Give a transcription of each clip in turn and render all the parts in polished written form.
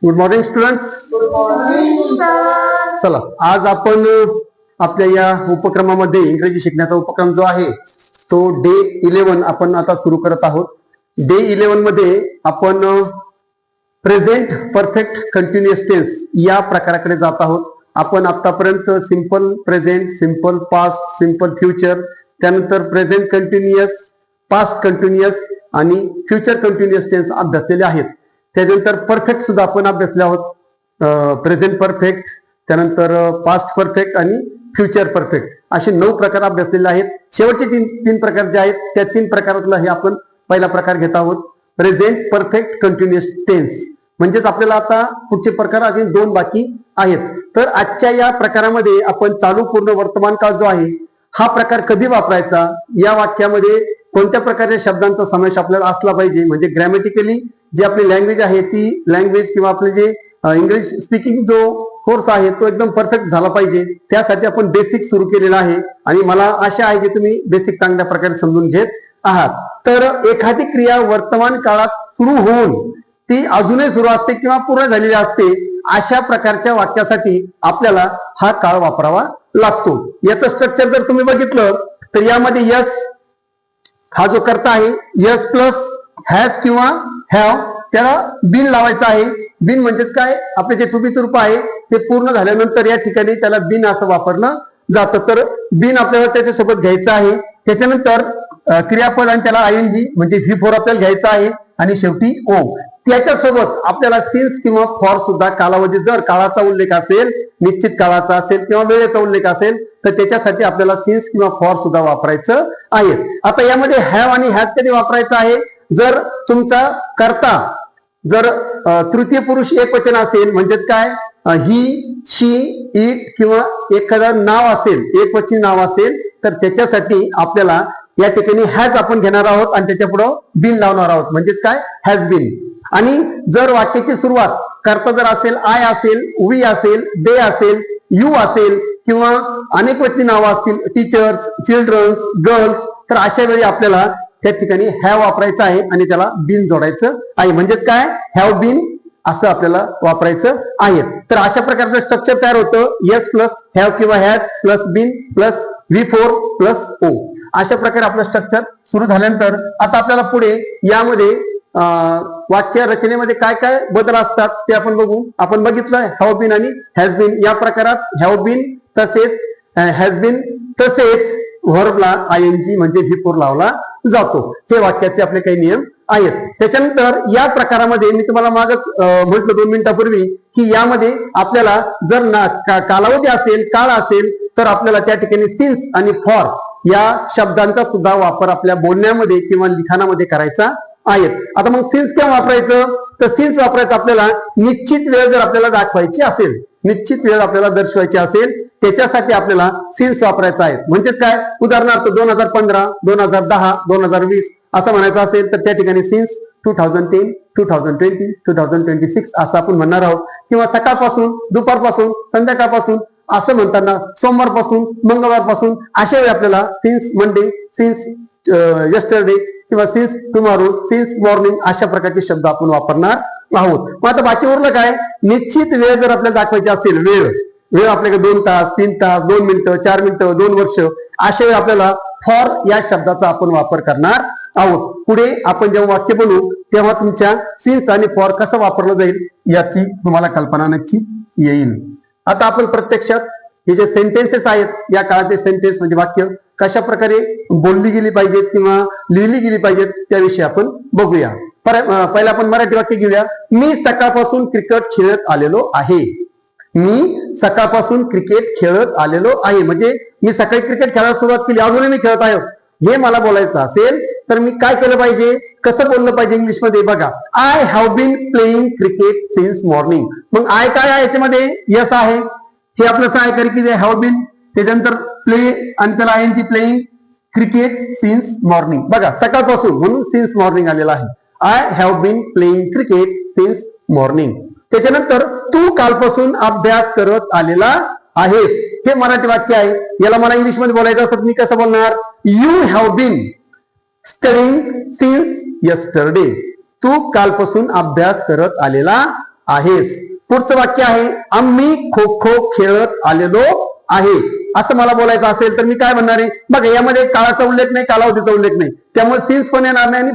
Good morning students. चला, आज आपण आपल्या या उपक्रमामध्ये इंग्रजी शिकण्याचा उपक्रम जो आहे तो डे 11 आपण आता सुरू करत आहोत. डे 11 मध्ये आपण प्रेझेंट परफेक्ट कंटिन्युअस टेन्स या प्रकाराकडे जात आहोत. आपण आतापर्यंत simple present, simple past, simple future, त्यानंतर प्रेझेंट कंटिन्युअस, पास्ट कंटिन्युअस आणि फ्युचर कंटिन्युअस टेन्स अभ्यासलेले आहेत. त्यानंतर परफेक्ट सुद्धा आपण अभ्यासले आहोत. प्रेझेंट परफेक्ट, त्यानंतर पास्ट परफेक्ट आणि फ्युचर परफेक्ट असे 9 प्रकार अभ्यासलेले आहेत. शेवटचे तीन प्रकार जे आहेत त्या 3 प्रकारातला हे आपण पहिला प्रकार घेत आहोत, प्रेझेंट परफेक्ट कंटिन्युअस टेन्स. म्हणजेच आपल्याला आता पुढचे प्रकार अजून 2 बाकी आहेत. तर आजच्या या प्रकारामध्ये आपण चालू पूर्ण वर्तमान काळ जो आहे हा प्रकार कधी वापरायचा, या वाक्यामध्ये कोणत्या प्रकारच्या शब्दांचा समावेश आपल्याला असला पाहिजे, म्हणजे ग्रॅमॅटिकली जी आपली लँग्वेज आहे ती लँग्वेज किंवा आपले जे इंग्लिश स्पीकिंग जो कोर्स आहे तो एकदम परफेक्ट झाला पाहिजे. त्यासाठी आपण बेसिक सुरू केलेला आहे आणि मला आशा आहे की तुम्ही बेसिक चांगल्या प्रकारे समजून घेत आहात. तर एखादी क्रिया वर्तमान काळात सुरू होऊन ती अजूनही सुरू असते किंवा पूर्ण झालेली असते, अशा प्रकारच्या वाक्यासाठी आपल्याला हा काळ वापरावा लागतो. याचं स्ट्रक्चर जर तुम्ही बघितलं तर यामध्ये यस हा जो करता आहे, यस प्लस हॅज किंवा हॅव, त्याला बिन लावायचं आहे. बिन म्हणजेच काय, आपले जे टू बीचं रूप आहे ते पूर्ण झाल्यानंतर या ठिकाणी त्याला बिन असं वापरलं जातं. तर बिन आपल्याला त्याच्यासोबत घ्यायचं आहे. त्याच्यानंतर क्रियापद आणि त्याला आयएनजी म्हणजे V4 आपल्याला घ्यायचं आहे आणि शेवटी ओ. त्याच्यासोबत आपल्याला सिन्स किंवा फॉर सुद्धा कालावधी, जर काळाचा उल्लेख असेल, निश्चित काळाचा असेल किंवा वेळेचा उल्लेख असेल तर त्याच्यासाठी आपल्याला सिन्स किंवा फॉर सुद्धा वापरायचं आहे. आता यामध्ये हॅव आणि हॅज कधी वापरायचं आहे, जर तुमचा कर्ता जर तृतीय पुरुष एकवचन असेल, म्हणजेच काय, ही, शी, इट किंवा एखादं नाव असेल, एकवचनी नाव असेल, तर त्याच्यासाठी आपल्याला या ठिकाणी हॅज आपण घेणार आहोत आणि त्याच्या पुढे बिन लावणार आहोत, म्हणजेच काय, हॅज बिन. आणि जर वाक्याची सुरुवात कर्ता जर असेल, आय असेल, वी असेल, दे असेल, यू असेल किंवा अनेक वचनी नावं असतील, टीचर्स, चिल्ड्रन्स, गर्ल्स, तर अशा वेळी आपल्याला त्या ठिकाणी हॅव वापरायचं आहे आणि त्याला बिन जोडायचं आहे, म्हणजेच काय, हॅव बिन असं आपल्याला वापरायचं आहे. तर अशा प्रकारचं स्ट्रक्चर तयार होतं, यस प्लस हॅव किंवा has plus been plus V4 plus O. अशा प्रकारे आपलं स्ट्रक्चर सुरू झाल्यानंतर आता आपल्याला पुढे यामध्ये वाक्य रचनेमध्ये काय काय बदल असतात ते आपण बघू. आपण बघितलं हॅव बिन आणि हॅज बिन. या प्रकारात हॅव बिन तसेच हॅज बिन तसेच व्हर्बला आयएनजी म्हणजे V4 लावला जातो. हे वाक्याचे आपले काही नियम आहेत. त्याच्यानंतर या प्रकारामध्ये मी तुम्हाला मागच म्हटलं 2 मिनिटापूर्वी की यामध्ये आपल्याला जर कालावधी असेल, काळ असेल, तर आपल्याला त्या ठिकाणी सिन्स आणि फॉर या शब्दांचा सुद्धा वापर आपल्या बोलण्यामध्ये किंवा लिखाणामध्ये करायचा आहे. आता मग सिन्स केव्हा वापरायचं, तर सिन्स वापरायचं आपल्याला निश्चित वेळ जर आपल्याला दाखवायची असेल, निश्चित वेळ आपल्याला दर्शवायची असेल, त्याच्यासाठी आपल्याला सिन्स वापरायचा आहे. म्हणजेच काय, उदाहरणार्थ 2015, 2010, 2020 असं म्हणायचं असेल तर त्या ठिकाणी सिन्स 2010, 2020, 2026 असं आपण म्हणणार आहोत. किंवा सकाळपासून, दुपारपासून, संध्याकाळपासून असं म्हणताना सोमवारपासून, मंगळवारपासून अशा वेळी आपल्याला सिन्स मंडे, सिन्स यस्टरडे किंवा सिन्स टुमॉरो, सिन्स मॉर्निंग अशा प्रकारचे शब्द आपण वापरणार आहोत. मग आता बाकी उरलं काय, निश्चित वेळ जर आपल्याला दाखवायची असेल, वेळ आपल्याकडे 2 तास, 3 तास, 2 मिनिटं, 4 मिनिटं, 2 वर्ष, अशा वेळी आपल्याला फॉर या शब्दाचा आपण वापर करणार आहोत. पुढे आपण जेव्हा वाक्य बनवू तेव्हा तुमच्या सिन्स आणि फॉर कसं वापरलं जाईल याची तुम्हाला कल्पना नक्की येईल. आता आपण प्रत्यक्षात हे जे सेंटेन्सेस आहेत, या काळाचे सेंटेन्स म्हणजे वाक्य कशा प्रकारे बोलली गेली पाहिजेत किंवा लिहिली गेली पाहिजेत त्याविषयी आपण बघूया. पहिला आपण मराठी वाक्य घेऊया. मी सकाळपासून क्रिकेट खेळत आलेलो आहे. मी सकाळपासून क्रिकेट खेळत आलेलो आहे म्हणजे मी सकाळी क्रिकेट खेळायला सुरुवात केली, अजूनही मी खेळत आहे. हे मला बोलायचं असेल तर मी काय केलं पाहिजे, कसं बोललं पाहिजे इंग्लिशमध्ये, बघा, I have been playing cricket since morning. मग आय काय आहे याच्यामध्ये, यस आहे, हे आपलं सहायकारी की हॅव बीन, त्याच्यानंतर प्ले आणि त्याला I N G playing cricket since morning. बघा, सकाळपासून म्हणून सिन्स मॉर्निंग आलेला आहे. I have been playing cricket since morning. त्याच्यानंतर तू कालपासून अभ्यास करत आलेला आहेस. हे मराठी वाक्य आहे. याला मला इंग्लिश मध्ये बोलायचं असतं मी कसं बोलणार, you have been studying since yesterday. तू कालपासून अभ्यास करत आलेला आहेस. पुढचं वाक्य आहे आम्ही खो खो खेळत आलेलो आहे. असं मला बोलायचं असेल तर मी काय म्हणणार आहे, बघा यामध्ये काळाचा उल्लेख नाही, कालावधीचा उल्लेख नाही, त्यामुळे सिन्स पण येणार नाही आणि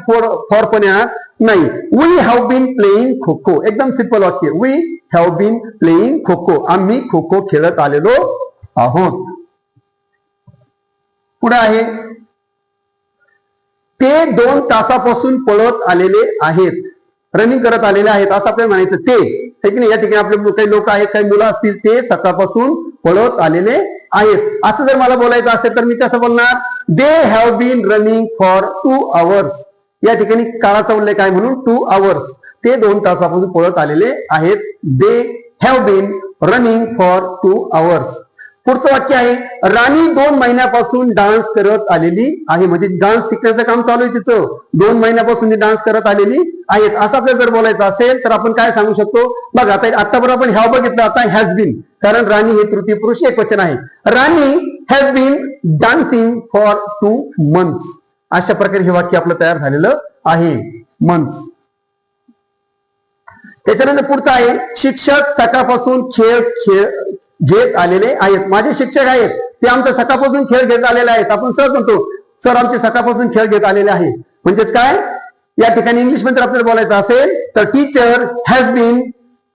फॉर पण येणार नाही. We have been playing kho kho. एकदम सिंपल वाक्य, we have been playing kho kho. आम्ही खो खो खेळत आलेलो आहोत. पुढे आहे ते 2 तासापासून पळत आलेले आहेत, रनिंग करत आलेले आहेत असं आपल्याला म्हणायचं. ते है की नाही, या ठिकाणी आपले काही लोक आहेत, काही मुलं असतील, ते सकाळपासून पळत आलेले आहेत. असं जर मला बोलायचं असेल तर मी कसं बोलणार, they have been running for 2 hours. या ठिकाणी काळाचा उल्लेख आहे म्हणून 2 hours. ते 2 तासापासून पळत आलेले आहेत. They have been running for 2 hours. पुढचं वाक्य आहे राणी 2 महिन्यापासून डान्स करत आलेली आहे. म्हणजे डान्स शिकण्याचं काम चालू आहे तिचं, 2 महिन्यापासून ती डान्स करत आलेली आहेत. असं आपल्याला जर बोलायचं असेल तर आपण काय सांगू शकतो, बघा आता बरोबर आपण हॅव बघितलं, आता हॅज बीन, कारण राणी हे तृतीय पुरुष एकवचन आहे. Rani has been dancing for 2 months. अशा प्रकारे हे वाक्य आपलं तयार झालेलं आहे, मंथ्स. त्याच्यानंतर पुढचं आहे शिक्षक सकाळपासून खेळ घेत आलेले आहेत. माझे शिक्षक आहेत ते आमच्या सकाळपासून खेळ घेत आलेले आहेत. आपण सहज म्हणतो सर आमचे सकाळपासून खेळ घेत आलेले आहे. म्हणजेच काय, या ठिकाणी इंग्लिश मध्ये आपल्याला बोलायचं असेल तर teacher has been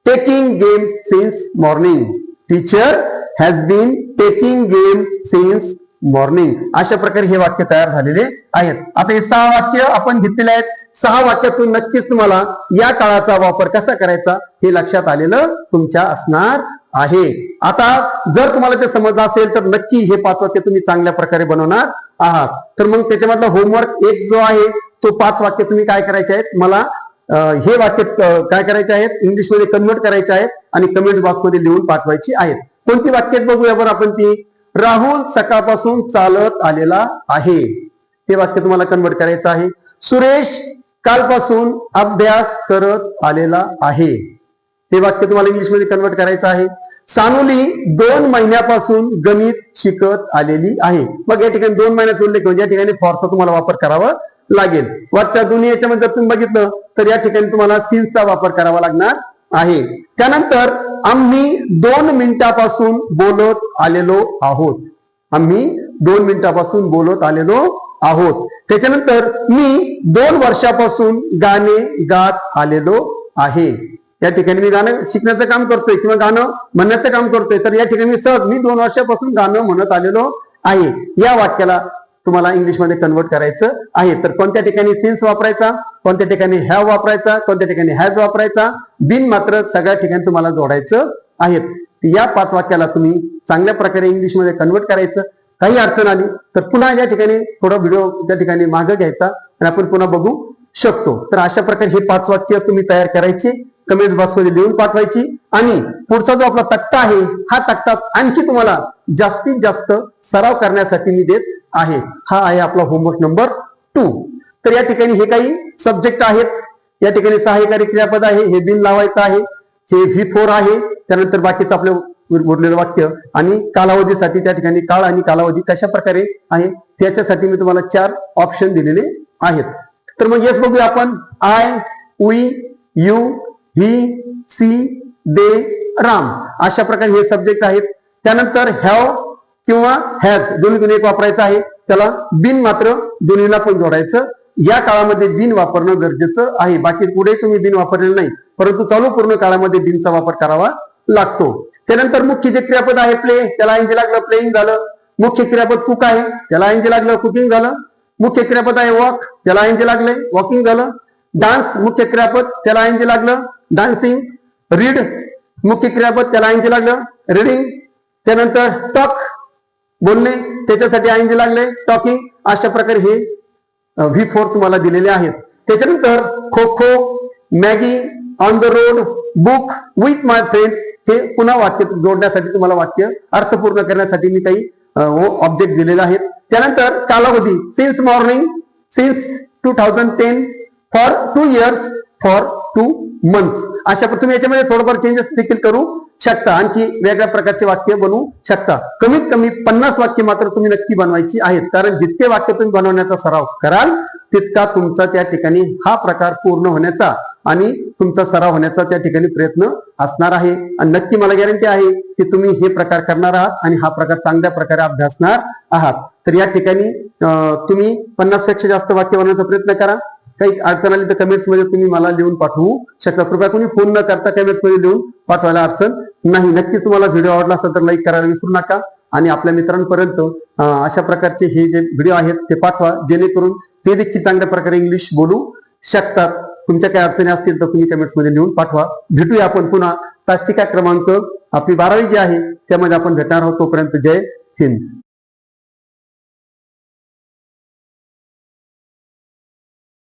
taking game since morning. Teacher has been taking game since morning. अशा प्रकारे हे वाक्य तयार झालेले आहेत. आता हे 6 वाक्य आपण घेतलेले आहेत. 6 वाक्यातून नक्कीच तुम्हाला या काळाचा वापर कसा करायचा हे लक्षात आलेलं तुमच्या असणार आहे. आता जर तुम्हाला ते समजलं असेल तर नक्की हे 5 वाक्य तुम्ही चांगल्या प्रकारे बनवणार आहात. तर मग त्याच्यामधला होमवर्क 1 जो आहे तो 5 वाक्य तुम्ही काय करायचे आहेत, मला हे वाक्य काय करायचे आहेत, इंग्लिशमध्ये कन्वर्ट करायचे आहेत आणि कमेंट बॉक्समध्ये लिहून पाठवायची आहेत. कोणती वाक्य बघूया बरं आपण ती. राहुल सकाळपासून चालत आलेला आहे, हे वाक्य तुम्हाला कन्वर्ट करायचं आहे. सुरेश कालपासून अभ्यास करत आलेला आहे, हे वाक्य तुम्हाला इंग्लिशमध्ये कन्वर्ट करायचं आहे. सानुली 2 महिन्यापासून गणित शिकत आलेली आहे. मग या ठिकाणी 2 महिन्याचा उल्लेख म्हणजे या ठिकाणी फॉरचा तुम्हाला वापर करावा लागेल. वरच्या दोन्ही याच्यामध्ये जर तुम्ही बघितलं तर या ठिकाणी तुम्हाला सिन्सचा वापर करावा लागणार आहे. त्यानंतर आम्ही 2 मिनिटापासून बोलत आलेलो आहोत. आम्ही 2 मिनिटापासून बोलत आलेलो आहोत. त्याच्यानंतर मी 2 वर्षापासून गाणे गात आलेलो आहे. या ठिकाणी मी गाणं शिकण्याचं काम करतोय किंवा गाणं म्हणण्याचं काम करतोय, तर या ठिकाणी सहज मी 2 वर्षापासून गाणं म्हणत आलेलो आहे. या वाक्याला तुम्हाला इंग्लिशमध्ये कन्वर्ट करायचं आहे. तर कोणत्या ठिकाणी सिन्स वापरायचा, कोणत्या ठिकाणी हॅव वापरायचा, कोणत्या ठिकाणी हॅज वापरायचा, बिन मात्र सगळ्या ठिकाणी तुम्हाला जोडायचं आहे. या 5 वाक्याला तुम्ही चांगल्या प्रकारे इंग्लिशमध्ये कन्वर्ट करायचं. काही अडचण आली तर पुन्हा या ठिकाणी थोडा व्हिडिओ त्या ठिकाणी मागे घ्यायचा आणि आपण पुन्हा बघू शकतो. तर अशा प्रकारे हे 5 वाक्य तुम्ही तयार करायचे, कमेंट बॉक्समध्ये लिहून पाठवायची. आणि पुढचा जो आपला तक्ता आहे हा तक्ता आणखी तुम्हाला जास्तीत जास्त सराव करण्यासाठी मी देत आहे. हा आहे आपला होमवर्क नंबर 2. तर या ठिकाणी हे काही सब्जेक्ट आहेत, या ठिकाणी सहाय्यकारी क्रियापद आहे, हे बिन लावायचं आहे, हे V4 आहे. त्यानंतर बाकीचं आपलं उरलेलं वाक्य आणि कालावधीसाठी त्या ठिकाणी काळ आणि कालावधी कशा प्रकारे आहे त्याच्यासाठी मी तुम्हाला 4 ऑप्शन दिलेले आहेत. तर मग हेच बघूया आपण. I, we, you, he, she, they, Ram अशा प्रकारे हे सब्जेक्ट आहेत. त्यानंतर हॅव किंवा हॅज दोन्हीतून एक वापरायचं आहे. त्याला बिन मात्र दोन्हीला पण जोडायचं. या काळामध्ये बिन वापरणं गरजेचं आहे. बाकी पुढे तुम्ही बिन वापरलेलं नाही, परंतु चालू पूर्ण काळामध्ये बिनचा वापर करावा लागतो. त्यानंतर मुख्य जे क्रियापद आहे प्ले, त्याला इंजी लागलं प्लेइंग झालं. मुख्य क्रियापद कुक आहे, त्याला इंजी लागलं कुकिंग झालं. मुख्य क्रियापद आहे वॉक, त्याला इंजी लागले वॉकिंग झालं. डान्स मुख्य क्रियापद, त्याला इंजी लागलं डान्सिंग. रीड मुख्य क्रियापद, त्याला इंजी लागलं रीडिंग. त्यानंतर टॉक बोलणे, त्याच्यासाठी इंजी लागले टॉकिंग. अशा प्रकारे हे V4 तुम्हाला दिलेले आहेत. त्याच्यानंतर kho kho, Maggi, on the road, book, with my friend हे पुन्हा वाक्य जोडण्यासाठी तुम्हाला वाक्य अर्थपूर्ण करण्यासाठी मी काही ऑब्जेक्ट दिलेले आहेत. त्यानंतर कालावधी since morning, since 2010, for 2 years, for 2 months. अशा तुम्ही याच्यामध्ये थोडंफार चेंजेस देखील करू शकता, आणखी वेगळ्या प्रकारचे वाक्य बनवू शकता. कमीत कमी 50 वाक्य मात्र तुम्ही नक्की बनवायची आहेत, कारण जितके वाक्य तुम्ही बनवण्याचा सराव कराल तितका तुमचा त्या ठिकाणी हा प्रकार पूर्ण होण्याचा आणि तुमचा सराव होण्याचा त्या ठिकाणी प्रयत्न असणार आहे. आणि नक्की मला गॅरंटी आहे की तुम्ही हे प्रकार करणार आहात आणि हा प्रकार चांगल्या प्रकारे अभ्यासणार आहात. तर या ठिकाणी तुम्ही 50 पेक्षा जास्त वाक्य बनवण्याचा प्रयत्न करा. काही अडचण आली तर कमेंट्स मध्ये तुम्ही मला लिहून पाठवू शकता. कृपया कोणी फोन न करता कमेंट्स मध्ये लिहून पाठवायला अडचण नाही. नक्कीच तुम्हाला व्हिडिओ आवडला असेल तर लाईक करायला विसरू नका आणि आपल्या मित्रांपर्यंत अशा प्रकारचे हे जे व्हिडिओ आहेत ते पाठवा, जेणेकरून ते देखील चांगल्या प्रकारे इंग्लिश बोलू शकतात. तुमच्या काही अडचणी असतील तर तुम्ही कमेंट्स मध्ये लिहून पाठवा. भेटूया आपण पुन्हा तासिका क्रमांक आपली 12वी जी आहे त्यामध्ये आपण भेटणार आहोत. तोपर्यंत जय हिंद.